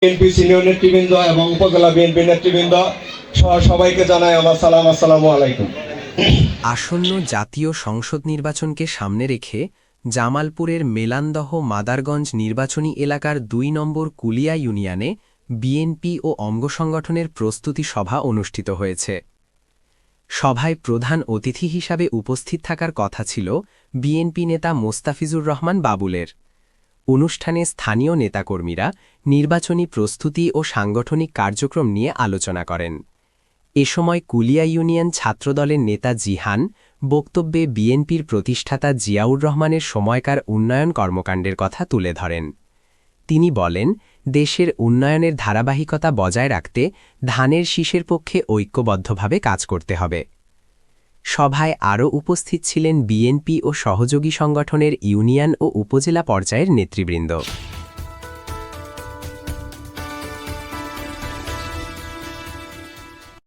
BNP senior নেতৃবৃন্দ এবং উপজেলা বিএনপি নেতৃবৃন্দ সহ সবাইকে জানাই আমার সালাম, আসসালামু আলাইকুম। আসন্ন জাতীয় সংসদ নির্বাচনকে সামনে রেখে জামালপুরের মেলান্দহ মাদারগঞ্জ নির্বাচনী এলাকার ২ নম্বর কুলিয়া ইউনিয়নে বিএনপি ও অঙ্গ সংগঠনের প্রস্তুতি সভা অনুষ্ঠিত হয়েছে। সভায় প্রধান অতিথি হিসাবে উপস্থিত থাকার কথা ছিল বিএনপি নেতা মোস্তাফিজুর রহমান বাবুলের। অনুষ্ঠানে স্থানীয় নেতাকর্মীরা নির্বাচনী প্রস্তুতি ও সাংগঠনিক কার্যক্রম নিয়ে আলোচনা করেন। এ সময় কুলিয়া ইউনিয়ন ছাত্রদলের নেতা জিহান বক্তব্যে বিএনপির প্রতিষ্ঠাতা জিয়াউর রহমানের সময়কার উন্নয়ন কর্মকাণ্ডের কথা তুলে ধরেন। তিনি বলেন, দেশের উন্নয়নের ধারাবাহিকতা বজায় রাখতে ধানের শীষের পক্ষে ঐক্যবদ্ধভাবে কাজ করতে হবে। সভায় আরও উপস্থিত ছিলেন বিএনপি ও সহযোগী সংগঠনের ইউনিয়ন ও উপজেলা পর্যায়ের নেতৃবৃন্দ।